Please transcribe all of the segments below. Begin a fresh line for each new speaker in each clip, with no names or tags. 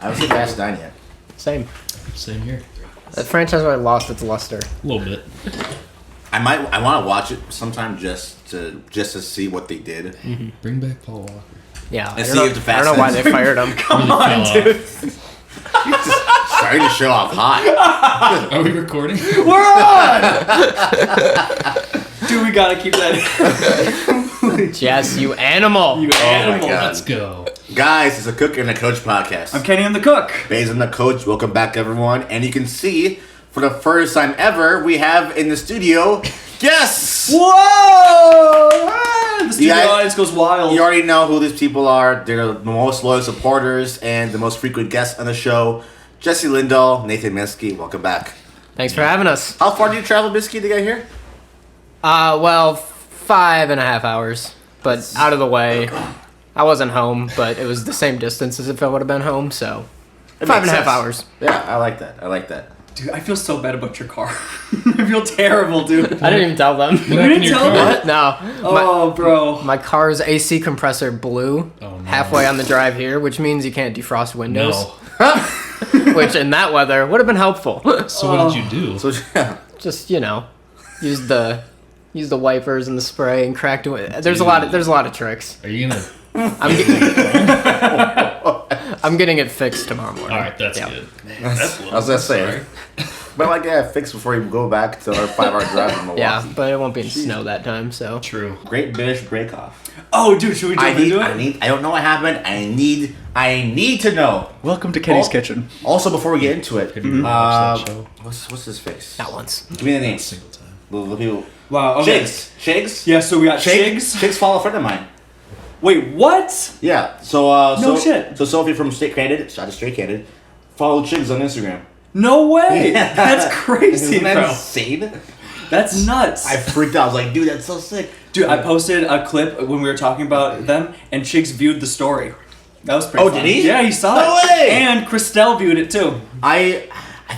I haven't seen Fast 9 yet.
Same here.
That franchise already lost its luster.
A little bit.
I want to watch it sometime just to see what they did.
Mm-hmm. Bring back Paul Walker.
Yeah,
And see if the Fast
I don't know why they fired him.
Come on, dude.
Starting to show off hot.
Are we recording?
We're on! Dude, we gotta keep that.
Jess, you animal.
You
Oh my
animal.
God.
Let's go.
Guys, it's a Cook and a Coach podcast.
I'm Kenny, I'm the cook.
Baeza and the Coach, welcome back everyone. And you can see, for the first time ever, we have in the studio, Jess!
Whoa! The studio
Yeah,
audience goes wild.
You already know who these people are. They're the most loyal supporters and the most frequent guests on the show. Jesse Lindahl, Nathan Miske, welcome back.
Thanks for having us.
How far did you travel, Miske, to get here?
Well, 5.5 hours, but out of the way. I wasn't home, but it was the same distance as if I would have been home, so
It
5.5
makes sense.
hours.
Yeah, I like that.
Dude, I feel so bad about your car. I feel terrible, dude.
I didn't even tell them.
You didn't tell me?
What? No.
Oh, bro.
My car's AC compressor blew halfway on the drive here, which means you can't defrost windows.
No.
Which in that weather would have been helpful.
So what did you do?
So, yeah.
Just use the wipers and the spray and cracked it. There's a lot of tricks.
Are you gonna?
I'm getting it fixed tomorrow morning.
All right, that's
Yeah.
good. That's
I was gonna say. But I like to have fixed before you go back to our 5-hour drive from Milwaukee.
Yeah, but it won't be in snow that time, so.
True.
Great British break off.
Oh, dude, should we jump into it?
I don't know what happened. I need to know.
Welcome to Kenny's
Oh.
Kitchen.
Also, before we get into it,
Couldn't even watch that show.
what's his face?
Not once.
Give me the names.
Single time.
The people.
Wow, okay.
Shiggs.
Yeah, so we got
Shiggs.
Shiggs.
Shiggs follow a friend of mine.
Wait, what?
Yeah. So
No shit.
So Sophie from Straight Candid, shout out to Straight Candid, followed Shiggs on Instagram.
No way.
Yeah.
That's crazy,
Isn't that
bro.
insane?
That's nuts.
I freaked out. I was like, dude, that's so sick.
Dude, I posted a clip when we were talking about them, and Chiggs viewed the story. That was pretty
Oh,
fun.
did he?
Yeah, he saw
No
it.
way!
And Christelle viewed it too.
I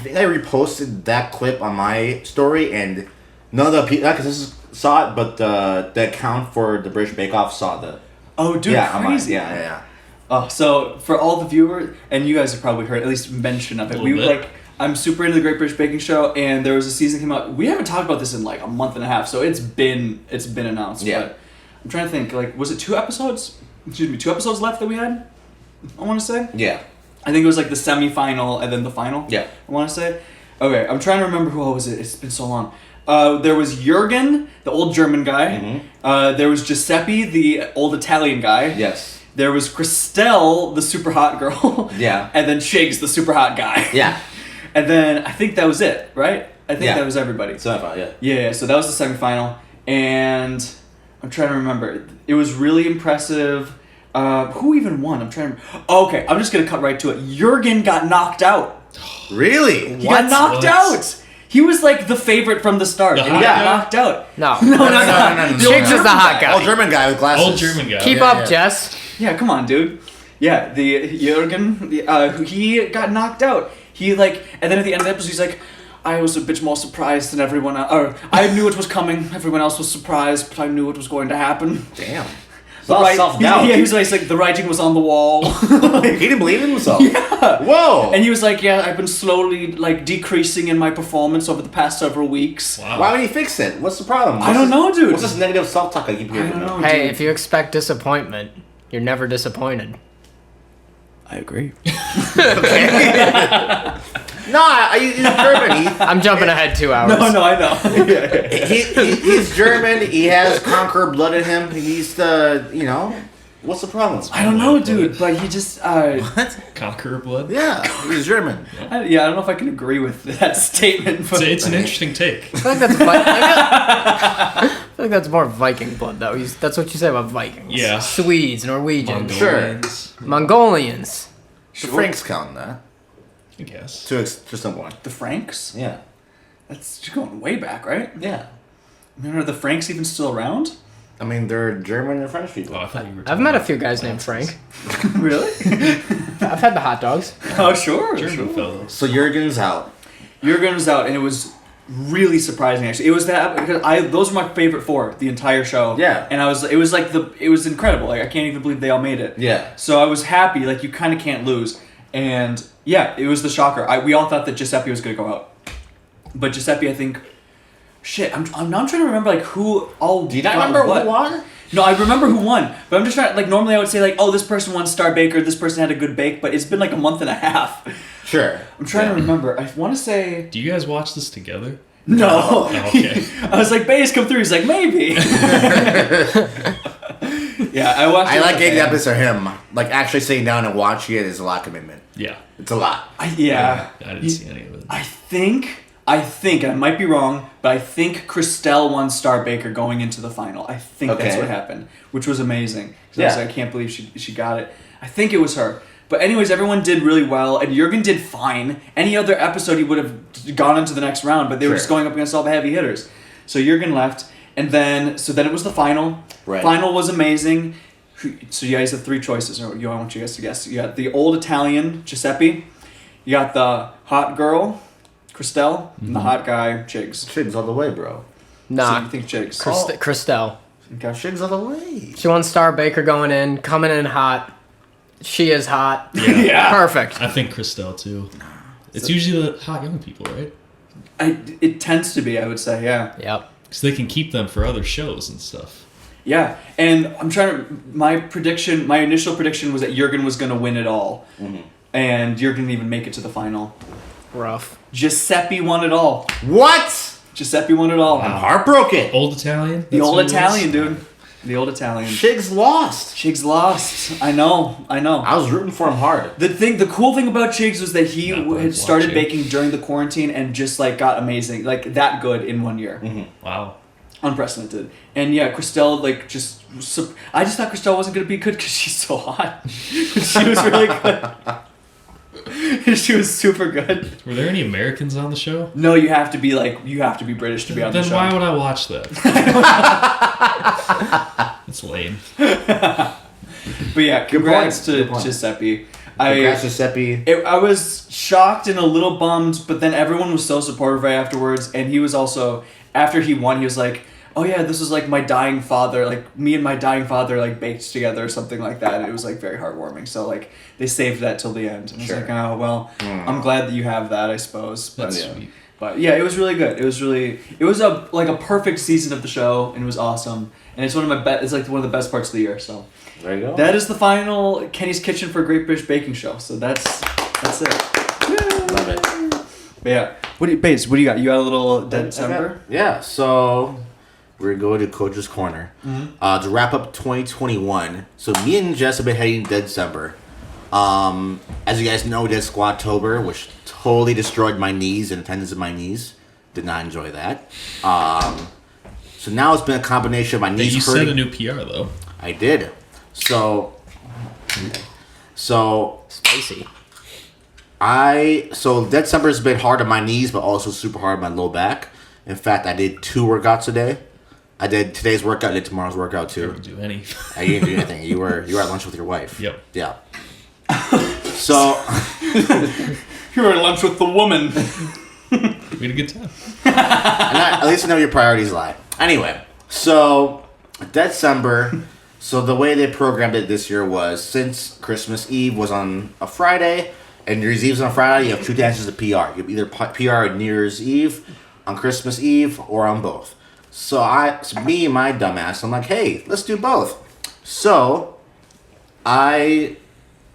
think I reposted that clip on my story, and none of the people, not because saw it, but the account for the British Bake Off saw the.
Oh, dude,
on mine.
crazy.
Yeah.
Oh, so for all the viewers, and you guys have probably heard at least mention of it.
A little bit.
I'm super into the Great British Baking Show, and there was a season that came out. We haven't talked about this in like a month and a half, so it's been announced.
Yeah.
But I'm trying to think. Like, was it 2 episodes? Excuse me, 2 episodes left that we had. I want to say.
Yeah.
I think it was like the semi-final and then the final.
Yeah.
I want to say. Okay, I'm trying to remember who was it. It's been so long. There was Jürgen, the old German guy.
Mm-hmm.
There was Giuseppe, the old Italian guy.
Yes.
There was Christelle, the super hot girl.
Yeah.
And then Shiggs, the super hot guy.
Yeah.
And then I think that was it, right? I think
Yeah.
that was everybody.
So I thought, yeah.
Yeah, so that was the semifinal. And I'm trying to remember. It was really impressive. Who even won? I'm trying to remember. Oh, okay, I'm just going to cut right to it. Jürgen got knocked out.
Really?
He got knocked out. He was like the favorite from the start,
The
and he
hot
got
guy?
knocked out.
No.
No.
Shiggs is the hot guy.
Old German guy with glasses.
Old German guy.
Keep up, Jess.
Yeah, come on, dude. Yeah, the Jürgen, he got knocked out. He and then at the end of the episode, he's like, I was a bit more surprised than everyone else. Or, I knew it was coming. Everyone else was surprised, but I knew it was going to happen.
Damn.
The right-
Self-doubt.
Yeah, he was like, the writing was on the wall.
He didn't believe in himself.
Yeah.
Whoa.
And he was like, yeah, I've been slowly decreasing in my performance over the past several weeks.
Wow.
Why would he fix it? What's the problem?
I don't know, dude.
What's this negative self-talk I keep hearing?
I don't know.
Hey,
dude.
if you expect disappointment, you're never disappointed.
I agree.
No, he's German.
I'm jumping ahead 2 hours.
No, I know.
He's German. He has conqueror blood in him. He's what's the problem?
I don't know, dude, but he just,
What?
Conqueror blood.
Yeah, he's German.
I don't know if I can agree with that statement. But
It's an interesting take.
I feel like that's more Viking blood, though. That's what you say about Vikings.
Yeah.
Swedes, Norwegians,
Mongolians.
Mongolians.
The Franks count that
I guess.
to some point.
the Franks?
Yeah.
That's going way back, right?
Yeah.
I mean, are the Franks even still around?
I mean, they're German and French people.
Oh, I thought you were.
I've
talking
met a
about
few guys named Frank.
Really?
I've had the hot dogs.
Oh, sure.
German fellows.
So Jürgen's out.
Jürgen was out, and it was really surprising. Actually, it was that because those were my favorite 4 the entire show.
Yeah.
And it was incredible. Like I can't even believe they all made it.
Yeah.
So I was happy. Like you kind of can't lose. And yeah, it was the shocker. We all thought that Giuseppe was going to go out. But Giuseppe, I think... Shit, I'm trying to remember like who all...
Do you not remember who won?
No, I remember who won. But I'm just trying... Like normally I would say like, oh, this person won Star Baker, this person had a good bake. But it's been like a month and a half.
Sure.
I'm trying to remember. I want to say...
Do you guys watch this together?
No.
Oh, okay.
I was like, Baez come through. He's like, maybe. Yeah, I watched.
I like getting the episode of him. Like actually sitting down and watching it is a lot of commitment.
Yeah.
It's a lot.
Yeah.
I didn't see any of it.
I think, and I might be wrong, but I think Christelle won Star Baker going into the final. I think that's what happened, which was amazing. I was like, I can't believe she got it. I think it was her. But anyways, everyone did really well, and Jürgen did fine. Any other episode, he would have gone into the next round, but they were just going up against all the heavy hitters. So Jürgen left, and then it was the final.
Right.
Final was amazing. So you guys have three choices, or I want you guys to guess. You got the old Italian, Giuseppe. You got the hot girl, Christelle, and the hot guy, Chigs.
Chigs all the way, bro.
Nah.
So you think Chigs?
Christelle.
Okay.
Chigs all the way.
She won Star Baker going in, coming in hot. She is hot.
Yeah.
Perfect.
I think Christelle too. It's usually the hot young people, right?
It tends to be, I would say, yeah.
Yep.
Because they can keep them for other shows and stuff.
Yeah, and I'm trying to... My initial prediction was that Jürgen was going to win it all. Mm-hmm. And Jürgen didn't even make it to the final.
Rough.
Giuseppe won it all.
What?
Giuseppe won it all.
Wow.
I'm heartbroken.
Old Italian?
The
That's
old
what it
Italian,
was?
dude. The old Italian.
Chigs lost.
Chigs lost. I know.
I was rooting for him hard.
The cool thing about Chigs was that he
Not
had
worth
started
watching.
baking during the quarantine and just like got amazing, like that good in 1 year.
Mm-hmm.
Wow.
Unprecedented. And yeah, Christelle I just thought Christelle wasn't gonna be good because she's so hot. She was really good. She was super good.
Were there any Americans on the show?
No, you have to be British to be on the
Then
show.
why would I watch that? It's lame.
But yeah, congrats to Giuseppe.
Congrats, Giuseppe.
I was shocked and a little bummed, but then everyone was so supportive right afterwards, and he was also, after he won, he was like, oh yeah, this was like my dying father, like me and my dying father like baked together or something like that, and it was like very heartwarming. So like they saved that till the end. And I was like, oh well, I'm glad that you have that, I suppose. But
That's
yeah.
sweet.
But yeah, it was really good. It was a perfect season of the show, and it was awesome. And it's it's like one of the best parts of the year. So
There you go.
that is the final Kenny's Kitchen for Great British Baking Show. So that's it.
Love it.
But yeah, what do you got? You got a little Deadcember?
Yeah, so we're going to Coach's Corner. To wrap up 2021, so me and Jess have been heading Deadcember. As you guys know, did Squattober, which totally destroyed my knees and tendons of my knees. Did not enjoy that. So now it's been a combination of my knees
You
hurting.
set a new PR though.
I did. So
Spacey.
Deadcember's been hard on my knees, but also super hard on my low back. In fact, I did 2 workouts today. I did today's workout, I did tomorrow's workout too.
Never do any.
I didn't do anything. You were at lunch with your wife.
Yep.
Yeah. So
You were at lunch with the woman.
We had a good time.
at least you know your priorities lie. Anyway, so Deadcember. So the way they programmed it this year was, since Christmas Eve was on a Friday and New Year's Eve's on a Friday, you have 2 dances of PR. You have either PR on New Year's Eve, on Christmas Eve, or on both. So me and my dumbass, I'm like, hey, let's do both. So I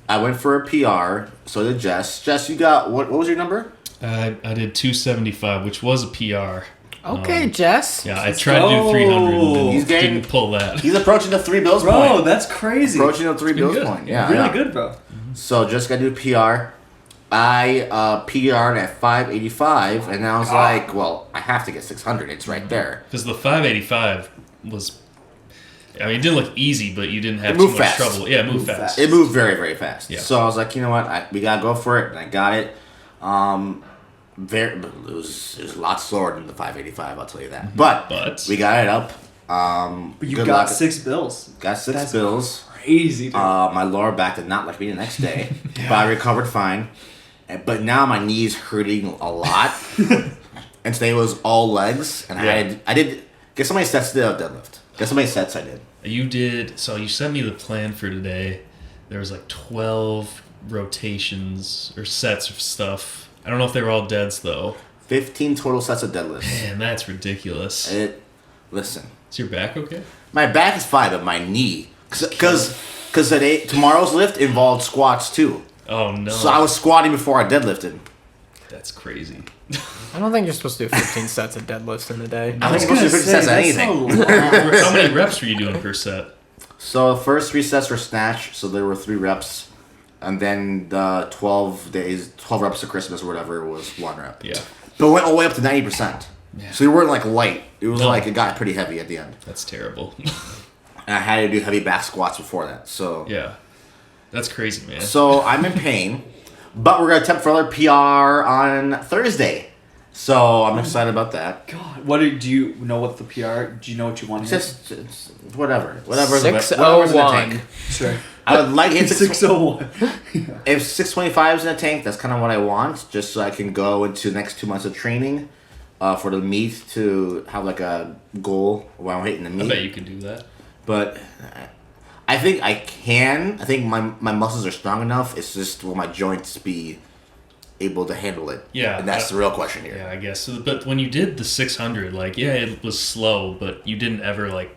went for a PR. So did Jess. Jess, you got what was your number?
I did 275, which was a PR.
Okay, Jess.
Yeah, I tried to do 300 and
He's getting-
didn't pull that.
He's approaching the 3 bills
Bro,
point.
that's crazy.
Approaching the 3 bills
good.
point. Yeah,
Really
yeah.
good, bro.
So just got to do PR. I PR'd at 585, and I was like, well, I have to get 600. It's right there.
Because the 585 was... I mean, it did look easy, but you didn't have
It
too
moved
much
fast.
trouble. Yeah, it moved fast.
It moved very, very fast.
Yeah.
So I was like, you know what? We got to go for it, and I got it. It was a lot slower than the 585, I'll tell you that. But we got it up.
But you
good
got
luck.
6 bills.
Got 6
That's
bills.
Crazy, dude.
My lower back did not like me the next day, but I recovered fine. But now my knee's hurting a lot. And today was all legs, and I did. Guess how many sets did I deadlift? Guess how many sets I did?
You did... So you sent me the plan for today. There was like 12 rotations or sets of stuff. I don't know if they were all deads though.
15 total sets of deadlifts.
Man, that's ridiculous.
Listen.
Is your back okay?
My back is fine, but my knee. Because tomorrow's lift involved squats too.
Oh no.
So I was squatting before I deadlifted.
That's crazy.
I don't think you're supposed to do 15 sets of deadlifts in a day.
I think it's supposed to be 50 sets of anything.
How many reps were you doing per set?
So the first 3 sets were snatch, so there were 3 reps. And then the 12 reps of Christmas or whatever was 1 rep.
Yeah.
But it went all the way up to 90%.
Yeah.
So we weren't like light. It was
No.
like it got pretty heavy at the end.
That's terrible.
And I had to do heavy back squats before that. So
Yeah. That's crazy, man.
So I'm in pain. But we're going to attempt for another PR on Thursday. So I'm excited about that.
God, what do you know? What the PR? Do you know what you want?
It's whatever. Whatever's in the
601.
tank.
Sure.
I would like it
601.
If 625 is in the tank, that's kind of what I want, just so I can go into the next 2 months of training for the meet to have like a goal while I'm hitting the
I
meet.
bet you can do that.
But I think I can. I think my muscles are strong enough. It's just will my joints be able to handle it?
Yeah.
And that's the real question here.
Yeah, I guess. So, but when you did the 600, like, yeah, it was slow, but you didn't ever like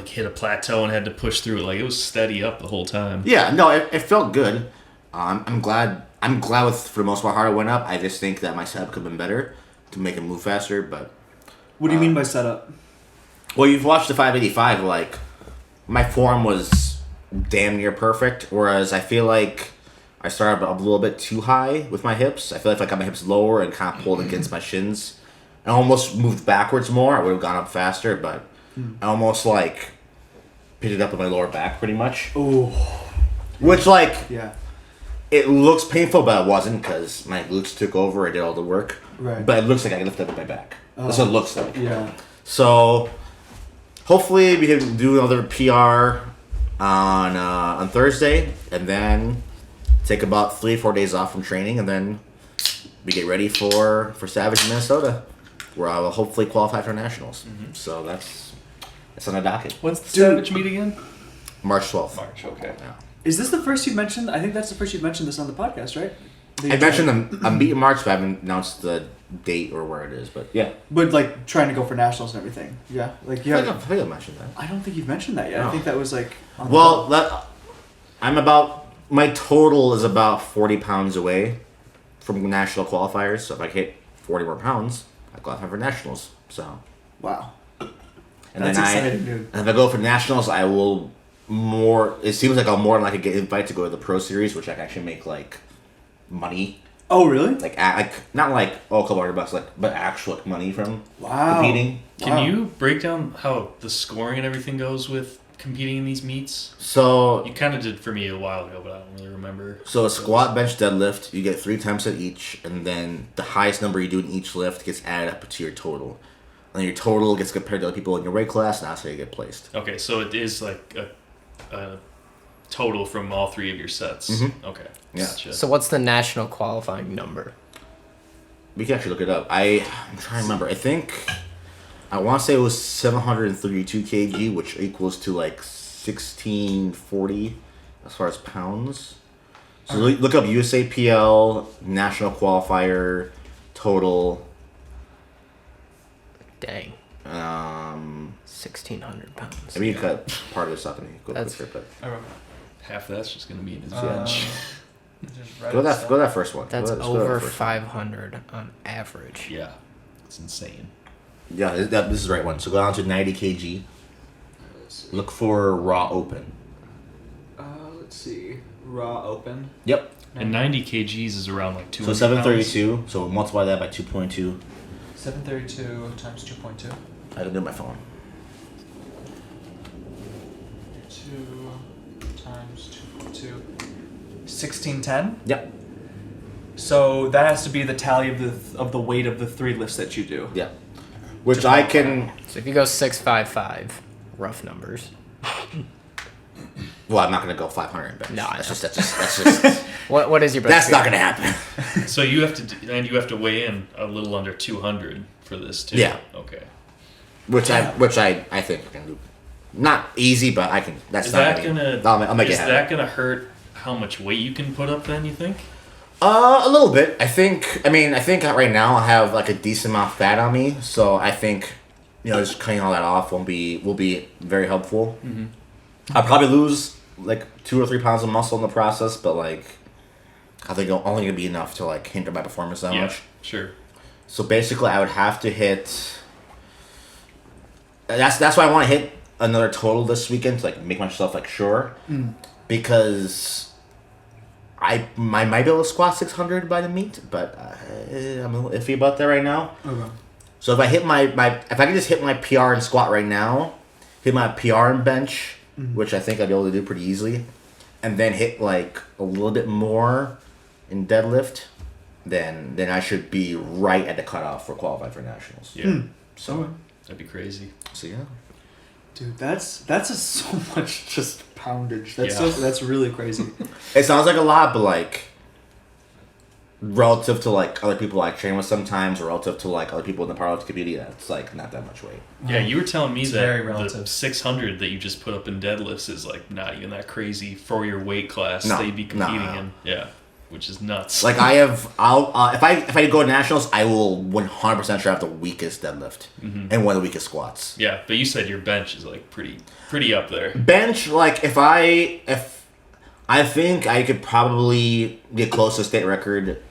hit a plateau and had to push through it. Like, it was steady up the whole time.
Yeah, no, it felt good. I'm glad with, for the most part, how it went up. I just think that my setup could have been better to make it move faster, but...
What do you mean by setup?
Well, you've watched the 585, like, my form was damn near perfect, whereas I feel like I started a little bit too high with my hips. I feel like if I got my hips lower and kind of pulled against my shins, I almost moved backwards more. I would have gone up faster, but I almost, like, picked it up with my lower back pretty much.
Oh.
Which, like...
Yeah.
It looks painful, but it wasn't because my glutes took over. I did all the work.
Right.
But it looks like I lifted up my back. That's what it looks like.
Yeah.
So, hopefully we can do another PR on Thursday, and then take about 3-4 days off from training, and then we get ready for Savage in Minnesota, where I will hopefully qualify for nationals. Mm-hmm. So that's on the docket.
When's the Savage meet again?
March 12th.
March, okay.
Yeah.
Is this the first you've mentioned? I think that's the first you've mentioned this on the podcast, right?
I mentioned a meet in March, but I haven't announced the date or where it is. But yeah,
But like trying to go for nationals and everything. Yeah, like
I think I mentioned that.
I don't think you've mentioned that yet.
No.
I think that was like. On
my total is about 40 pounds away from national qualifiers. So if I hit 40 more pounds, I qualify for nationals. So
Wow.
and
That's
then
exciting, dude.
and if I go for nationals, I will more. It seems like I'll more than likely get invited to go to the Pro Series, which I can actually make like money.
Oh really?
Like not like a couple $100, but actual money from
Wow.
competing.
Can you break down how the scoring and everything goes with competing in these meets?
So
You kind of did for me a while ago, but I don't really remember.
So a squat, bench, deadlift, you get 3 times at each, and then the highest number you do in each lift gets added up to your total. And then your total gets compared to other people in your weight class, and that's how you get placed.
Okay, so it is like a total from all 3 of your sets.
Mhm.
Okay,
Yeah.
gotcha.
So what's the national qualifying number?
We can actually look it up. I'm trying to remember. I want to say it was 732 kg, which equals to like 1640 as far as pounds. So look up USAPL, national qualifier, total.
Dang, 1,600 pounds.
I mean, you cut part of this up and you go
That's-
quicker, but
Half that's just going to be in his
Um,
bench.
go that first one.
That's
Go that- let's go to
over
that first one.
500 on average.
Yeah, it's insane.
Yeah, this is the right one. So go down to 90 kg. Look for raw open.
Let's see. Raw open.
Yep.
And 90 kgs is around like 200
So 732. So multiply that by 2.2.
732 times 2.2.
I can do my phone.
2 times 2.2. 1610.
Yep.
So that has to be the tally of the weight of the 3 lifts that you do.
Yeah. Which I can.
So if you go 655, rough numbers.
Well, I'm not gonna go 500 in bench.
No, I
that's
know.
just
What is your best?
that's not
figure?
gonna happen.
So you have to weigh in a little under 200 for this too.
Yeah.
Okay.
Which I think I can do. Not easy, but I can. That's
Is
not
that gonna?
I'll make it
Is
happen.
that gonna hurt how much weight you can put up then, you think?
A little bit. I think right now I have like a decent amount of fat on me, so I think, just cutting all that off will be very helpful.
Mm-hmm.
I'll probably lose like 2 or 3 pounds of muscle in the process, but like I think it'll only gonna be enough to like hinder my performance that much.
Sure.
So basically, I would have to hit. That's why I want to hit another total this weekend to like make myself like sure, because I might be able to squat 600 by the meet, but I'm a little iffy about that right now.
Okay.
So if I hit if I can just hit my PR in squat right now, hit my PR in bench, which I think I'd be able to do pretty easily, and then hit like a little bit more in deadlift, then I should be right at the cutoff for qualifying for nationals.
Yeah.
So
That'd be crazy.
so yeah.
Dude, that's so much just poundage. That's
Yeah.
that's really crazy.
It sounds like a lot, but like relative to like other people I train with sometimes, or relative to like other people in the powerlifting community, that's like not that much weight.
Yeah, you were telling me
It's
that
very
the
relative.
600 that you just put up in deadlifts is like not even that crazy for your weight class
No,
that you'd be competing
no.
in. Yeah, which is nuts.
Like if I go to nationals, I will 100% sure have the weakest deadlift and one of the weakest squats.
Yeah, but you said your bench is like pretty up there.
Bench, like if I think I could probably get close to state record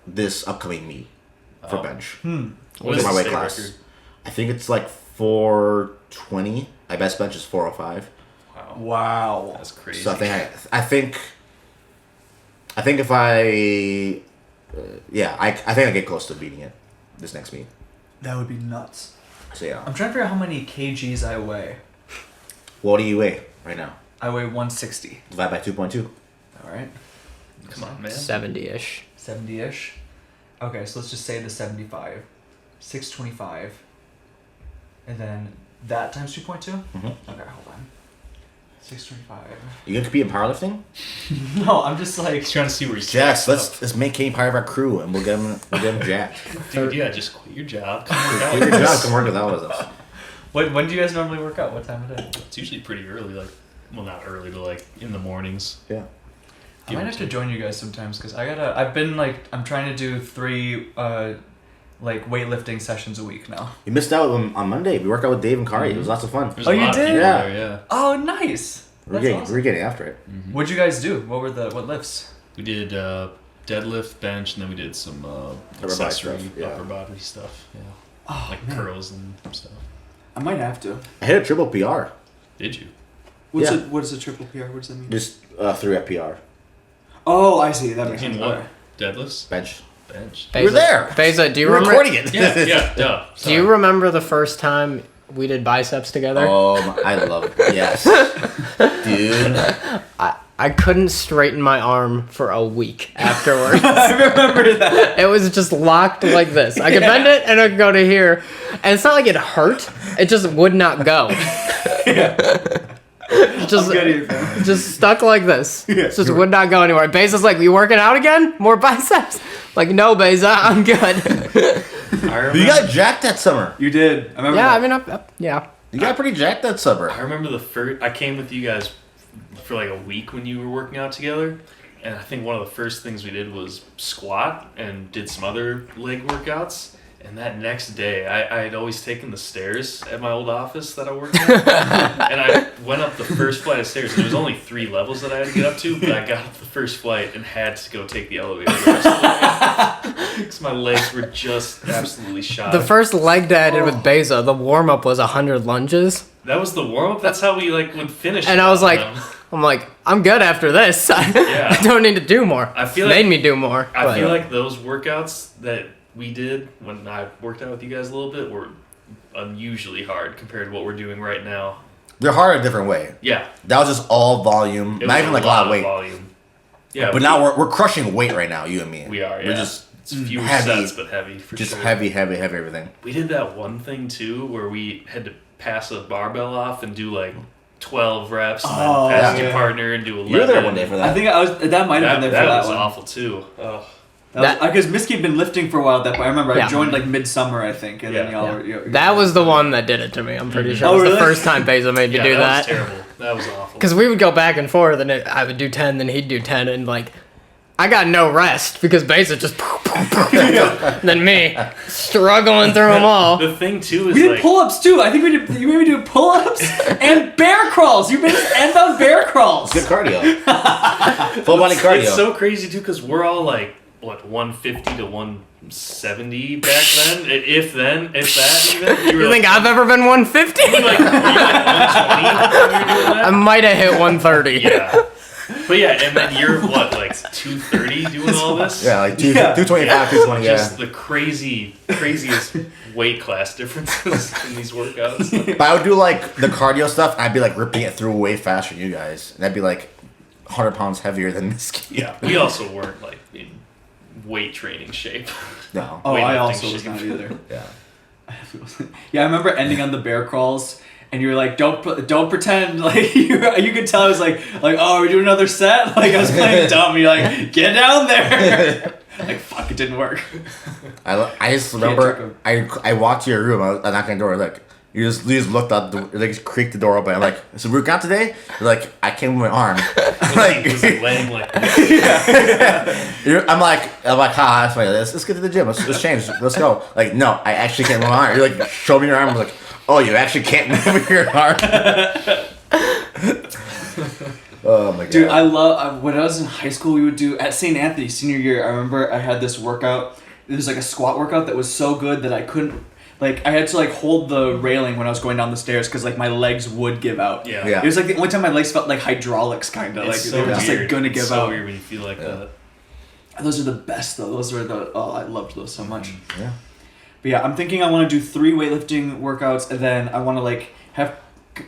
this upcoming meet for bench.
What
With
is
my
the
weight
state
class.
record?
I think it's like 420. My best bench is 405.
Wow,
Wow.
that's crazy.
So I think if I think I get close to beating it this next meet.
That would be nuts.
So yeah.
I'm trying to figure out how many kgs I weigh.
What do you weigh right now?
I weigh 160.
Divide by 2.2.
All right.
Come on, man.
70-ish.
70-ish. Okay, so let's just say the 75. 625. And then that times 2.2?
Mhm.
Okay, hold on. 625.
You gonna compete in powerlifting?
No, I'm just like...
He's trying to see where he's
Jess,
stacked
let's make Kane part of our crew and we'll get him jacked.
up. Dude, yeah, just quit your job. Come work out
Your
with us.
job can work with us.
When do you guys normally work out? What time of day?
It's usually pretty early, like, well, not early, but like in the mornings.
Yeah.
I might have to join you guys sometimes because I'm trying to do 3 weightlifting sessions a week now.
You missed out on Monday. We worked out with Dave and Kari. It was lots of fun.
There's
Oh,
a
you
lot of
did?
people
Yeah.
there, yeah.
Oh, nice. That's awesome.
We're getting after it.
What'd you guys do? What lifts?
We did deadlift, bench, and then we did some
body
accessory
stuff, yeah.
upper body stuff. Yeah,
Oh,
like
man.
curls and stuff.
I might have to.
I hit a triple PR.
Did you?
Yeah.
What is a triple PR? What does that mean?
Just 3 at PR.
Oh, I see. That makes
In
sense.
what?
Okay.
Deadlifts?
Bench.
Bench?
You were there.
Baeza, do you
We're
remember?
recording it.
Yeah, yeah, duh.
Do you remember the first time we did biceps together?
I love it. Yes. Dude.
I couldn't straighten my arm for a week afterwards.
I remember that.
It was just locked like this. I could bend it and I could go to here. And it's not like it hurt. It just would not go. Just,
I'm good at it, man.
just stuck like this. It just would not go anywhere. Baeza's like, you working out again? More biceps? Like, no, Baeza, I'm good.
I remember,
You got jacked that summer.
You did. I remember.
Yeah,
that.
I mean, yeah.
You got pretty jacked that summer.
I remember the first. I came with you guys for like a week when you were working out together, and I think one of the first things we did was squat and did some other leg workouts. And that next day, I had always taken the stairs at my old office that I worked at. And I went up the first flight of stairs. And there was only 3 levels that I had to get up to, but I got up the first flight and had to go take the elevator the rest of the way. Because my legs were just absolutely shot.
The first leg day I did with Baeza, the warm up was 100 lunges.
That was the warm-up? That's how we would finish.
And
it,
I was like,
you know?
I'm like, I'm good after this. I don't need to do more.
I feel
Made
like-
me do more.
I
but-
feel like those workouts that we did when I worked out with you guys a little bit were unusually hard compared to what we're doing right now.
They're hard a different way.
Yeah.
That was just all volume.
It
Not
was
even like a lot of weight.
volume. Yeah.
But now we're crushing weight right now, you and me.
we are, yeah.
We're just
it's fewer
heavy.
sets, but heavy for
just
sure.
heavy everything.
We did that one thing too where we had to pass a barbell off and do like 12 reps and
Oh,
then pass
yeah.
your partner and do 11.
You were there one day for that.
I think that might have been there for
that
that
was
one.
awful too. Oh.
Because Miske had been lifting for a while at that point. I remember I
Yeah.
joined like midsummer, I think, and then y'all
Yeah.
were.
That was the one that did it to me. I'm pretty sure.
Oh,
It was
really?
the first time Baeza made me
Yeah,
do
that
that.
was terrible. That was awful.
Because we would go back and forth, and I would do 10, then he'd do 10, and like, I got no rest because Baeza just, and then me struggling through them all.
The thing too is
We did
like
pull-ups too. I think we did. You made me do pull-ups and bear crawls. You made us end on bear crawls.
Good cardio. Full body cardio.
it's so crazy too because we're all like what 150 to 170 back then, if that even.
You think I've ever been 150?
were you like 120 when you were doing that?
I might have hit 130.
Yeah. But yeah, and then you're what, like 230 doing all this?
Yeah, like 225,
Yeah.
220, yeah.
Just the craziest weight class differences in these workouts.
But I would do like the cardio stuff, and I'd be like ripping it through way faster than you guys. And I'd be like 100 pounds heavier than Miske.
Yeah, we also weren't like in weight training shape.
No.
Oh, I
Weightlifting
also was
shape.
not either.
Yeah.
Yeah, I remember ending on the bear crawls, and you were like, "Don't pretend." Like you could tell I was like, "Oh, are we doing another set?" Like I was playing dumb. You're like, "Get down there!" Like fuck, it didn't work.
I just remember I walked to your room. I knocked on the door. Like you just looked up, like creaked the door open. I'm like, "So we work out today?" You're like, "I came with my arm."
Like, was it laying like
I'm like, "Ha, that's funny. Let's get to the gym. Let's change. Let's go." Like, no, I actually can't move my arm. You're like, "Show me your arm." I'm like, "Oh, you actually can't move your arm." Oh my god,
Dude, I love when I was in high school. We would do at St. Anthony senior year. I remember I had this workout. It was like a squat workout that was so good that I couldn't. Like I had to like hold the railing when I was going down the stairs because like my legs would give out.
Yeah.
Yeah.
It was like the only time my legs felt like hydraulics, kind of like
It's so
they were just
weird.
like gonna give
it's so
out.
weird when you feel like that.
Those are the best though. Those were the I loved those so much.
Yeah.
But yeah, I'm thinking I want to do 3 weightlifting workouts and then I want to like have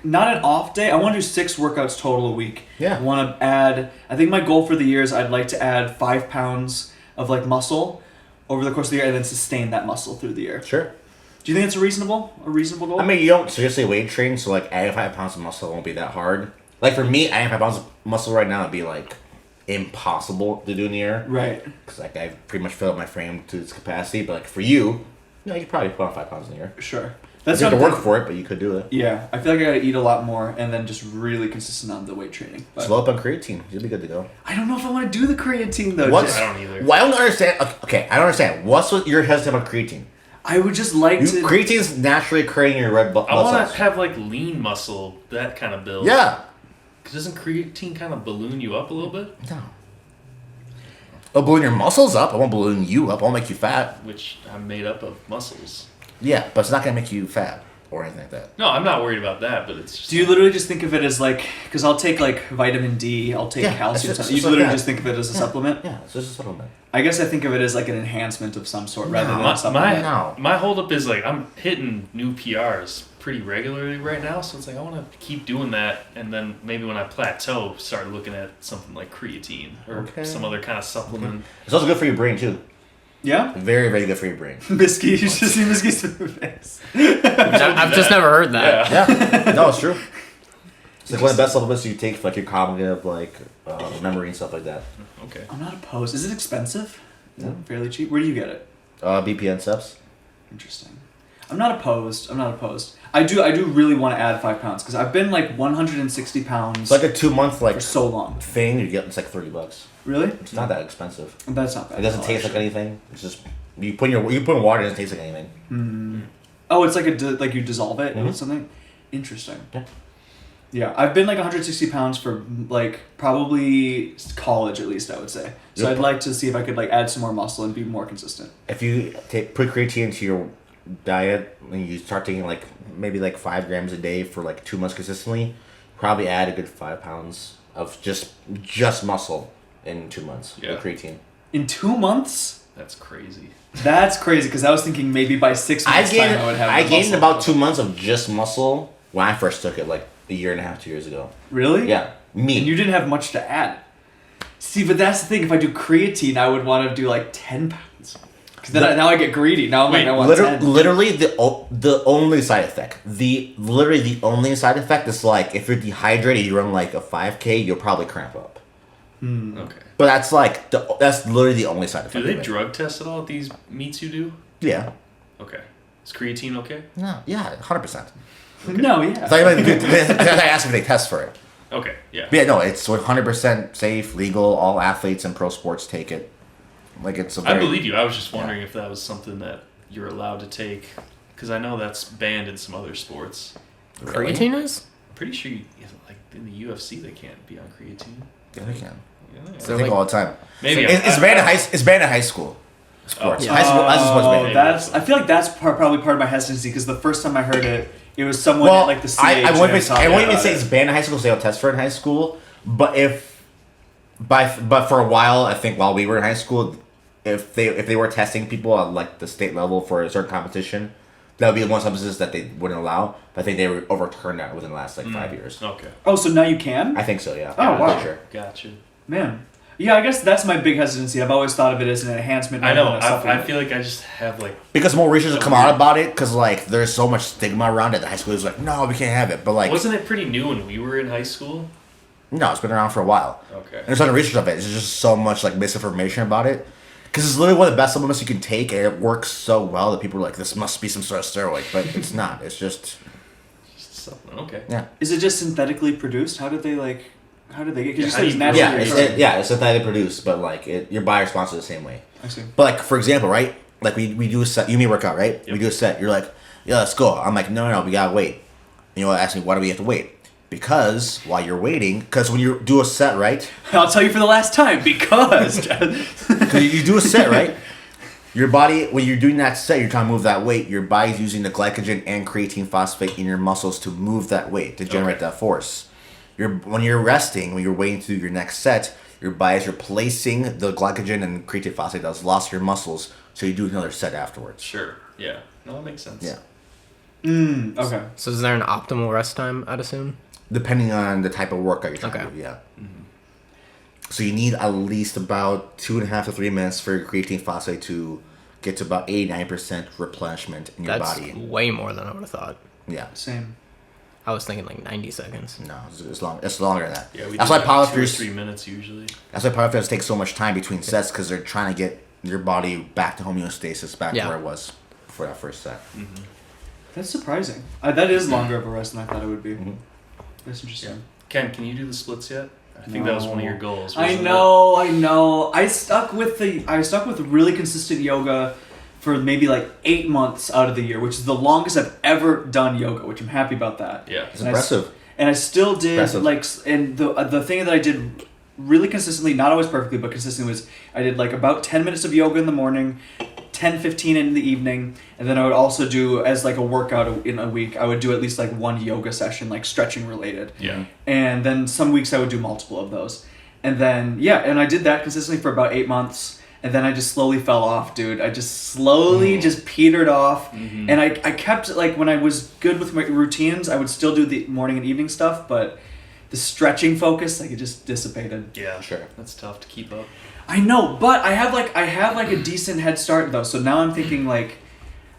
not an off day. I want to do 6 workouts total a week.
Yeah.
I want to add. I think my goal for the year is I'd like to add 5 pounds of like muscle over the course of the year and then sustain that muscle through the year.
Sure.
Do you think it's a reasonable goal?
I mean, you don't seriously weight train, so like adding 5 pounds of muscle won't be that hard. Like for me, adding 5 pounds of muscle right now would be like impossible to do in the year.
Right.
Because like I've pretty much filled up my frame to its capacity. But like for you, you could probably put on 5 pounds in the year.
Sure.
That's
That's
you have to
what
work for it, but you could do it.
Yeah, I feel like I gotta eat a lot more and then just really consistent on the weight training. But
Slow up on creatine. You'll be good to go.
I don't know if I want to do the creatine though.
What's,
I don't either.
Well, I don't understand. Okay, I don't understand. What's with your hesitant on creatine?
I would just like to.
Creatine's naturally creating your red blood
I want
cells.
to have like lean muscle, that kind of build.
Yeah.
Cause doesn't creatine kind of balloon you up a little bit?
No. It'll balloon your muscles up. It won't balloon you up. It won't make you fat.
Which I'm made up of muscles.
Yeah, but it's not going to make you fat or anything like that.
No, I'm not worried about that, but it's just.
Do you literally just think of it as like, because I'll take like vitamin D, I'll take
Yeah,
calcium.
it's just
You
like
literally
that.
just think of it as a supplement.
Yeah, it's just a supplement.
I guess I think of it as like an enhancement of some sort rather than
No.
a supplement.
No.
My holdup is like I'm hitting new PRs pretty regularly right now, so it's like I want to keep doing that, and then maybe when I plateau, start looking at something like creatine or
Okay.
some other kind of supplement.
It's also good for your brain, too.
Yeah?
Very, very good for your brain.
Miske, you should see Miske's face.
I've just never heard that.
Yeah.
Yeah. No, it's true. It's like one of the best supplements you take for like your cognitive, like memory and stuff like that.
Okay.
I'm not opposed. Is it expensive? Is
No.
it fairly cheap? Where do you get it?
BPN steps.
Interesting. I'm not opposed. I do really want to add 5 pounds because I've been like 160 pounds
It's like a 2-month like
for so long.
thing. You get it's like $30.
Really?
It's not that expensive.
That's not bad.
It doesn't
at all,
taste like
actually.
anything. It's just you put in water. It doesn't taste like anything.
Mm. Oh, it's like like you dissolve it or
Mhm.
something. Interesting.
Yeah.
Yeah, I've been like 160 pounds for like probably college at least. I would say. So
Yep.
I'd like to see if I could like add some more muscle and be more consistent.
If you put creatine into your diet and you start taking like maybe like 5 grams a day for like 2 months consistently, probably add a good 5 pounds of just muscle in 2 months
Yeah.
with creatine.
In 2 months.
That's crazy.
That's crazy because I was thinking maybe by 6 months time I would have.
I
the
gained
muscle.
about 2 months of just muscle when I first took it, like a year and a half, 2 years ago.
Really?
Yeah, me.
And you didn't have much to add. See, but that's the thing. If I do creatine, I would want to do like 10 pounds. Because then now I get greedy. Now I'm like, I want 10.
Literally the only side effect. The only side effect is like if you're dehydrated, you run like a 5K, you'll probably cramp up.
Okay.
But that's like that's literally the only side effect.
Do they
of it.
drug test at all at these meets you do?
Yeah.
Okay. Is creatine okay?
No. Yeah. 100%.
No, yeah.
It's like I asked if they test for it.
Okay, yeah.
But yeah, no, it's 100% safe, legal. All athletes and pro sports take it. Like it's a
I
very,
believe you. I was just wondering if that was something that you're allowed to take, because I know that's banned in some other sports.
Really?
Creatine is?
I'm pretty sure, like in the UFC, they can't be on creatine.
Yeah, they can.
Yeah.
So
I think
like-
all the time.
Maybe
It's banned in high school sports.
Oh.
High school, high school sports
Oh,
banned.
that's. I feel like that's probably part of my hesitancy because the first time I heard it, it was someone at like the CH.
I won't even say
it's
it's banned in high school. Say I'll test for it in high school. But but for a while, I think while we were in high school, if they were testing people at like the state level for a certain competition, that would be one substances that they wouldn't allow. But I think they overturned that within the last like 5 years.
Okay.
Oh, so now you can?
I think so. Yeah.
Oh,
I'm
wow.
pretty sure.
Gotcha.
Man. Yeah, I guess that's my big hesitancy. I've always thought of it as an enhancement.
I know.
rather than a
I
supplement.
feel like I just have like.
Because more research has come out about it, because like there's so much stigma around it. The high school is like, no, we can't have it. But like,
Wasn't it pretty new when we were in high school?
no, it's been around for a while.
Okay.
And there's other research of it. There's just so much like misinformation about it. Because it's literally one of the best supplements you can take, and it works so well that people are like, this must be some sort of steroid, but it's not. It's just
Just something. Okay.
yeah.
Is it just synthetically produced? How did they get? Because
Yeah,
you
how
said
do
it's
you-
naturally
Yeah,
occurring.
it's synthetically produced, but like your body responds the same way.
I see.
But like for example, right? Like we do a set. You and me work out, right?
Yep.
We do a set. You're like, yeah, let's go. I'm like, no, we gotta wait. And you ask me, why do we have to wait? Because while you're waiting, because when you do a set, right?
I'll tell you for the last time because.
Because you do a set, right? Your body, when you're doing that set, you're trying to move that weight. Your body's using the glycogen and creatine phosphate in your muscles to move that weight, to generate that force. When you're resting, when you're waiting to do your next set, your body's replacing the glycogen and creatine phosphate that's lost your muscles, so you do another set afterwards.
Sure. Yeah. No, that makes sense.
Yeah.
Okay.
So is there an optimal rest time, I'd assume?
Depending on the type of workout you're trying
Okay.
to do, yeah. So you need at least about 2.5 to 3 minutes for your creatine phosphate to get to about 89% replenishment in your
That's
body.
way more than I would have thought.
Yeah.
Same.
I was thinking like 90 seconds.
No, it's long. It's longer than that.
Yeah, we
that's
do
why
like 2 or
powerlifters.
3 minutes usually.
That's why powerlifters take so much time between sets because they're trying to get your body back to homeostasis, back
Yeah.
to where it was for that first set.
That's surprising. That is longer of a rest than I thought it would be. That's interesting.
Ken, can you do the splits yet? I think that was one of your goals.
I
wasn't it?
know. I stuck with really consistent yoga for maybe like 8 months out of the year, which is the longest I've ever done yoga, which I'm happy about that.
Yeah.
It's impressive.
And I still did
Impressive.
like, and the thing that I did really consistently, not always perfectly, but consistently, was I did like about 10 minutes of yoga in the morning, 10-15 in the evening, and then I would also do, as like a workout in a week, I would do at least like one yoga session, like stretching related.
Yeah.
And then some weeks I would do multiple of those. And then, yeah, and I did that consistently for about 8 months. And then I just slowly fell off, dude. I just slowly just petered off. And I kept, like, when I was good with my routines, I would still do the morning and evening stuff. But the stretching focus, like, it just dissipated.
Yeah.
Sure.
That's tough to keep up.
I know, but I have a decent head start, though. So now I'm thinking, like,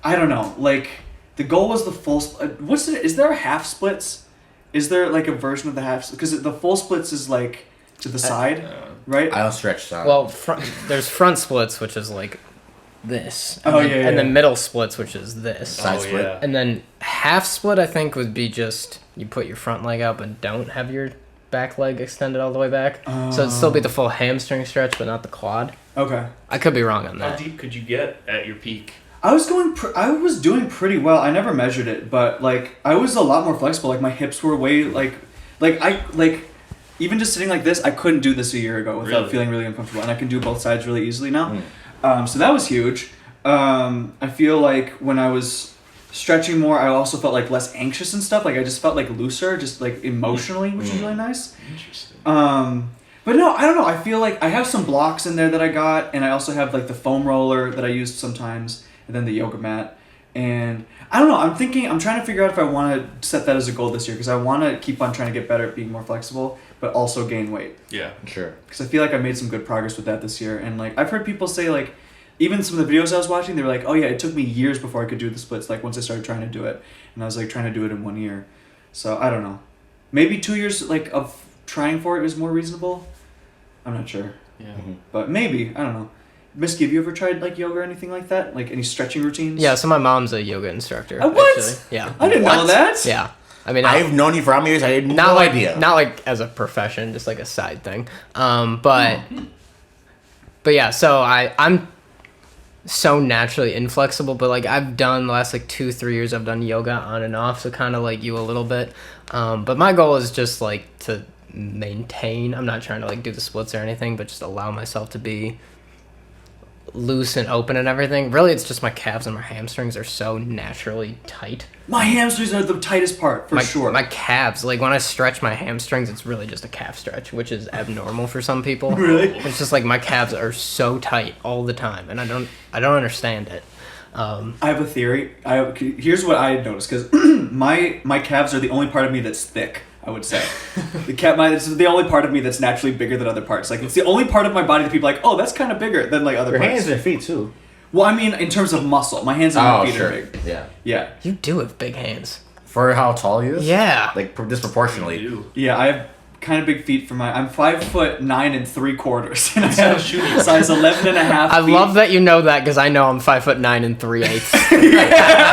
I don't know. Like, the goal was the full... is there a half splits? Is there, like, a version of the half... Because the full splits is, like, to the side, right?
I don't stretch. So.
Well, there's front splits, which is like this. And
Oh,
then,
yeah,
And
yeah.
then middle splits, which is this.
Side
Oh,
split.
yeah.
And then half split, I think, would be just you put your front leg out, but don't have your back leg extended all the way back. So it'd still be the full hamstring stretch, but not the quad.
Okay.
I could be wrong on
How
that.
deep could you get at your peak?
I was doing pretty well. I never measured it, but like I was a lot more flexible. Like my hips were way even just sitting like this, I couldn't do this a year ago without
Really?
feeling really uncomfortable, and I can do both sides really easily now. So that was huge. I feel like when I was stretching more, I also felt like less anxious and stuff. Like I just felt like looser, just like emotionally, which is really nice.
Interesting.
But no, I don't know. I feel like I have some blocks in there that I got, and I also have like the foam roller that I used sometimes, and then the yoga mat. And I don't know. I'm trying to figure out if I want to set that as a goal this year because I want to keep on trying to get better at being more flexible, but also gain weight.
Yeah.
Sure.
Because I feel like I made some good progress with that this year. And like I've heard people say like, even some of the videos I was watching, they were like, oh yeah, it took me years before I could do the splits. Like once I started trying to do it, and I was like trying to do it in 1 year. So I don't know. Maybe 2 years like of trying for it is more reasonable. I'm not sure.
Yeah.
But maybe, I don't know. Miske, have you ever tried like yoga or anything like that? Like any stretching routines?
Yeah, so my mom's a yoga instructor.
What?
Actually. Yeah.
I didn't know that.
Yeah. I mean,
I've known you for how many years? I had
not
no
like
idea.
not like as a profession, just like a side thing. But yeah, so I'm so naturally inflexible, but like I've done the last like 2-3 years I've done yoga on and off, so kind of like you a little bit. But my goal is just like to maintain. I'm not trying to like do the splits or anything, but just allow myself to be loose and open and everything. Really, it's just my calves and my hamstrings are so naturally tight.
My hamstrings are the tightest part, for sure.
My calves, like when I stretch my hamstrings, it's really just a calf stretch, which is abnormal for some people.
Really?
It's just like my calves are so tight all the time, and I don't understand it.
I have a theory. Here's what I noticed, because my calves are the only part of me that's thick, I would say. This is the only part of me that's naturally bigger than other parts. Like, it's the only part of my body that people are like, oh, that's kind of bigger than like other
Your
parts.
hands and feet too.
Well, I mean, in terms of muscle, my hands and my feet are big.
Yeah.
Yeah.
You do have big hands.
For how tall he is?
Yeah.
Like disproportionately.
You.
Yeah, I have kind of big feet for my. I'm 5'9" and 3/4, and I
not
have
shooting.
size 11 and a half.
I
feet.
love that you know that because I know I'm 5'9" and 3/8.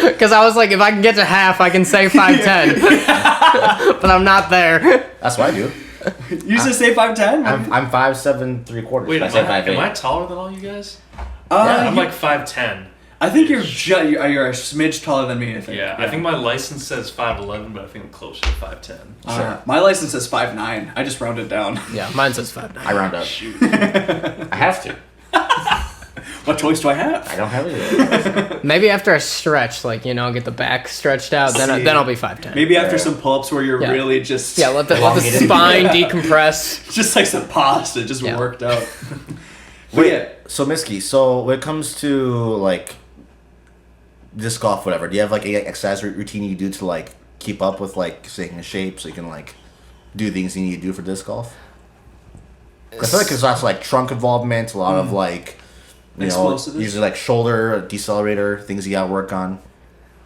Because I was like, if I can get to half, I can say 5'10", but I'm not there.
That's what I do.
You used to say 5'10"?
I'm 5'7" 3/4.
Wait,
I said 5'8".
am I taller than all you guys?
Yeah,
I'm like 5'10".
I think you're a smidge taller than me. I think.
Yeah, I think my license says 5'11", but I think I'm closer to 5'10".
Sure.
My license says 5'9". I just rounded down.
Yeah, mine says 5'9".
I round up.
Shoot.
I have to.
What choice do I have?
I don't have it.
Maybe after a stretch, like, you know, get the back stretched out, then I'll be 5'10".
Maybe after
Yeah.
some pull-ups where you're
Yeah.
really just
Yeah, let the
Elongated.
spine decompress.
just like some pasta just
Yeah.
worked out. But
Wait,
yeah,
so Miske, so when it comes to like disc golf, whatever, do you have like a exercise routine you do to like keep up with like staying in shape so you can like do things you need to do for disc golf? 'Cause I feel like there's lots of like trunk involvement, a lot of like, you know,
Explosiveness.
usually like shoulder, decelerator, things you gotta work on.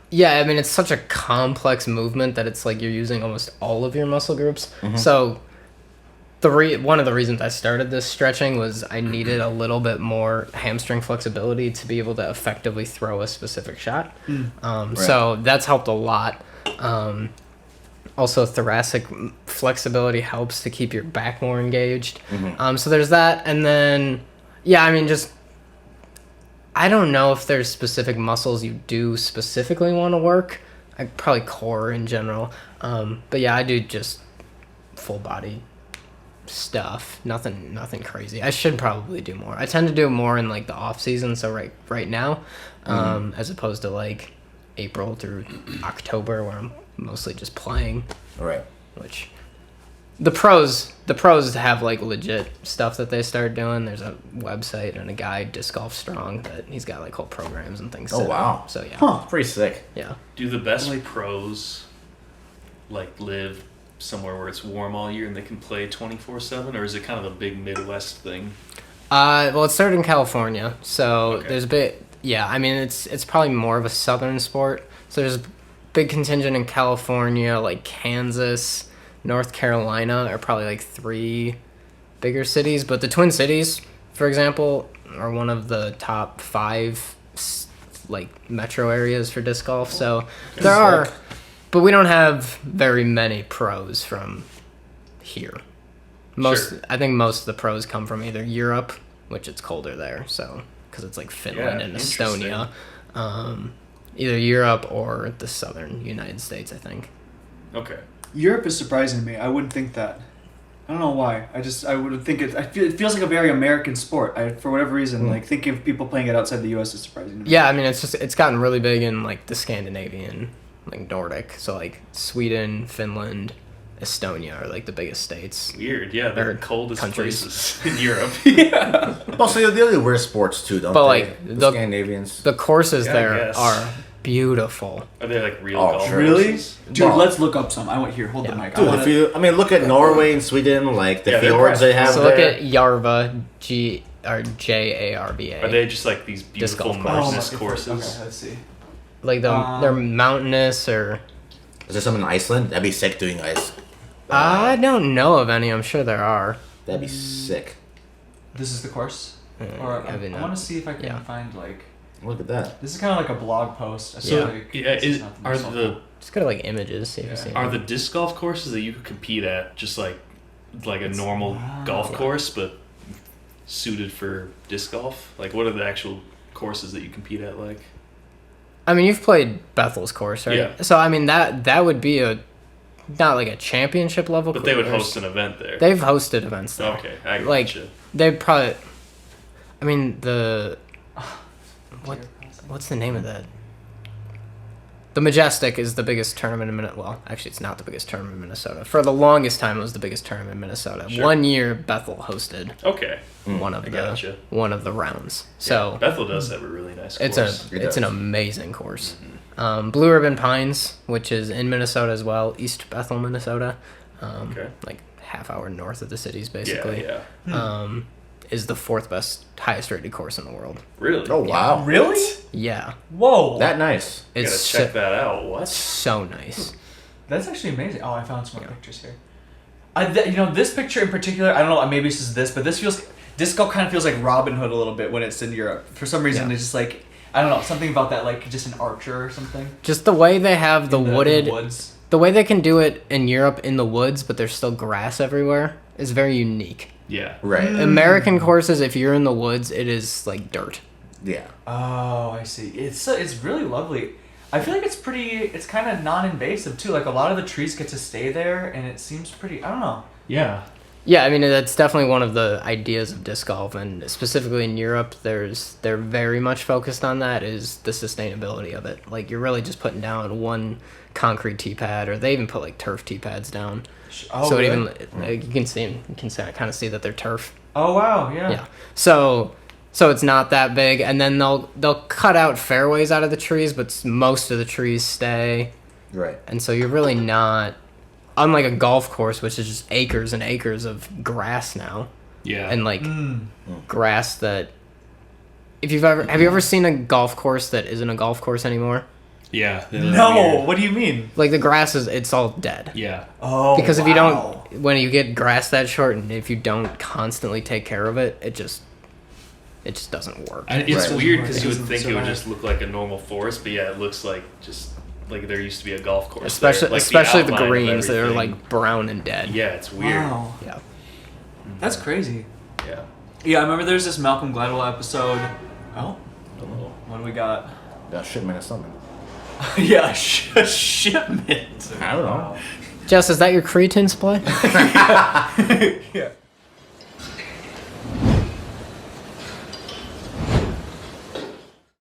Yeah, I mean, it's such a complex movement that it's like you're using almost all of your muscle groups. So one of the reasons I started this stretching was I needed a little bit more hamstring flexibility to be able to effectively throw a specific shot. So that's helped a lot. Also, thoracic flexibility helps to keep your back more engaged. So there's that. And then, yeah, I mean, just, I don't know if there's specific muscles you do specifically want to work. Probably core in general. But yeah, I do just full body stuff. Nothing crazy. I should probably do more. I tend to do more in like the off season, so right now, as opposed to like April through October where I'm mostly just playing.
Right.
Which the pros have like legit stuff that they start doing. There's a website and a guy, Disc Golf Strong, that he's got like whole programs and things.
Oh,
set up.
wow.
So yeah.
Huh. Pretty sick.
Yeah.
Do the best pros like live somewhere where it's warm all year and they can play 24/7, or is it kind of a big Midwest thing?
Well, it started in California, so
Okay.
there's a bit. Yeah, I mean it's probably more of a southern sport. So there's a big contingent in California, like Kansas, North Carolina are probably like 3 bigger cities. But the Twin Cities, for example, are one of the top 5 like metro areas for disc golf. So there are, but we don't have very many pros from here.
Sure.
I think most of the pros come from either Europe, which it's colder there, so because it's like Finland
Yeah,
and
interesting.
Estonia, either Europe or the southern United States, I think.
Okay.
Europe is surprising to me. I wouldn't think that. I don't know why. I would think it. It feels like a very American sport. For whatever reason, like thinking of people playing it outside the U.S. is surprising to me.
Yeah, I mean it's gotten really big in like the Scandinavian, like Nordic, so like Sweden, Finland, Estonia are like the biggest states.
Weird. Yeah, they're
Or
the coldest
countries.
places in Europe.
Also, they only wear sports too, don't
But,
they?
like,
the
the-
Scandinavians.
The courses
Yeah, I
there
guess.
are beautiful.
Are they like real
Oh,
golf
sure.
Really,
courses?
dude?
Well-
Let's look up some. I want here. Hold the
Yeah.
mic.
Dude,
I wanna,
I mean, look at Norway and Sweden, like the
Yeah, they're
fjords they have
So
there.
look at Jarva, Jarva.
Are they just like these beautiful
golf
mountainous
course.
courses?
Okay, let's see.
Like they're mountainous or
Is there some in Iceland? That'd be sick doing ice.
I don't know of any. I'm sure there are.
That'd be sick.
This is the course?
Mm,
Or
I mean,
I want to see if I can
yeah.
find like.
Look at that.
This is kind of like a blog post. I
So,
feel like this is not the
are
most
the
helpful.
Just go to like images, see if you
Yeah.
see
are
them.
the disc golf courses that you could compete at just like a normal
wow.
golf
Yeah.
course, but suited for disc golf? Like, what are the actual courses that you compete at? Like,
I mean, you've played Bethel's course, right?
Yeah.
So I mean that would be not like a championship level.
but they would
course.
host an event there.
They've hosted events there.
Okay, I
Like,
gotcha.
They probably. I mean what's the name of that? The Majestic is the biggest tournament in Minnesota. Well, actually, it's not the biggest tournament in Minnesota. For the longest time, it was the biggest tournament in Minnesota.
Sure.
1 year, Bethel hosted
Okay,
one of
I
the
gotcha.
one of the rounds. So
Bethel does have a really nice
it's
course.
It
it's an
does.
amazing course. Blue Ribbon Pines, which is in Minnesota as well, East Bethel, Minnesota,
Okay.
like half-hour north of the cities,
Yeah,
basically.
yeah.
Is the fourth best, highest rated course in the world.
Really?
Oh wow.
Really?
Yeah,
Whoa.
That nice.
Gotta
it's
check that out. What?
so nice.
That's actually amazing. Oh, I found some more
Yeah.
pictures here. This picture in particular, I don't know, maybe this is this, but disc golf kind of feels like Robin Hood a little bit when it's in Europe. For some reason,
Yeah.
it's just like, I don't know, something about that, like just an archer or something.
Just the way they have the
In in
wooded,
the woods.
the way they can do it in Europe in the woods, but there's still grass everywhere, is very unique.
Yeah.
Right.
American courses, if you're in the woods, it is like dirt.
Yeah.
Oh, I see. It's really lovely. I feel like it's kind of non-invasive too. Like a lot of the trees get to stay there, and it seems pretty. I don't know.
Yeah.
Yeah, I mean that's definitely one of the ideas of disc golf, and specifically in Europe, they're very much focused on that is the sustainability of it. Like you're really just putting down one concrete tee pad, or they even put like turf tee pads down.
Oh,
So it
really?
even like, you can see 'em- you can kind of see that they're turf.
Oh wow, yeah.
Yeah. So it's not that big, and then they'll cut out fairways out of the trees, but most of the trees stay,
Right.
and so you're really not. Unlike a golf course, which is just acres and acres of grass now,
Yeah.
and like
Mm.
grass that. Have you ever seen a golf course that isn't a golf course anymore?
yeah. they look
No,
weird.
what do you mean?
Like the grass it's all dead.
Yeah.
Oh,
Because if you
wow.
don't, when you get grass that short, and if you don't constantly take care of it, it just doesn't work.
It's
Right.
weird because
It
you would
doesn't
think it would
survive.
just look like a normal forest, but yeah, it looks like just like there used to be a golf course.
Especially
there. Like
especially the
outline of
greens that are
everything.
like brown and dead.
Yeah, it's weird.
Wow,
Yeah.
that's crazy.
Yeah.
Yeah, I remember there's this Malcolm Gladwell episode. Oh, what do we got?
Yeah, shipment of something.
Yeah, a shipment.
I don't know.
Jess, is that your creatine supply?
Yeah.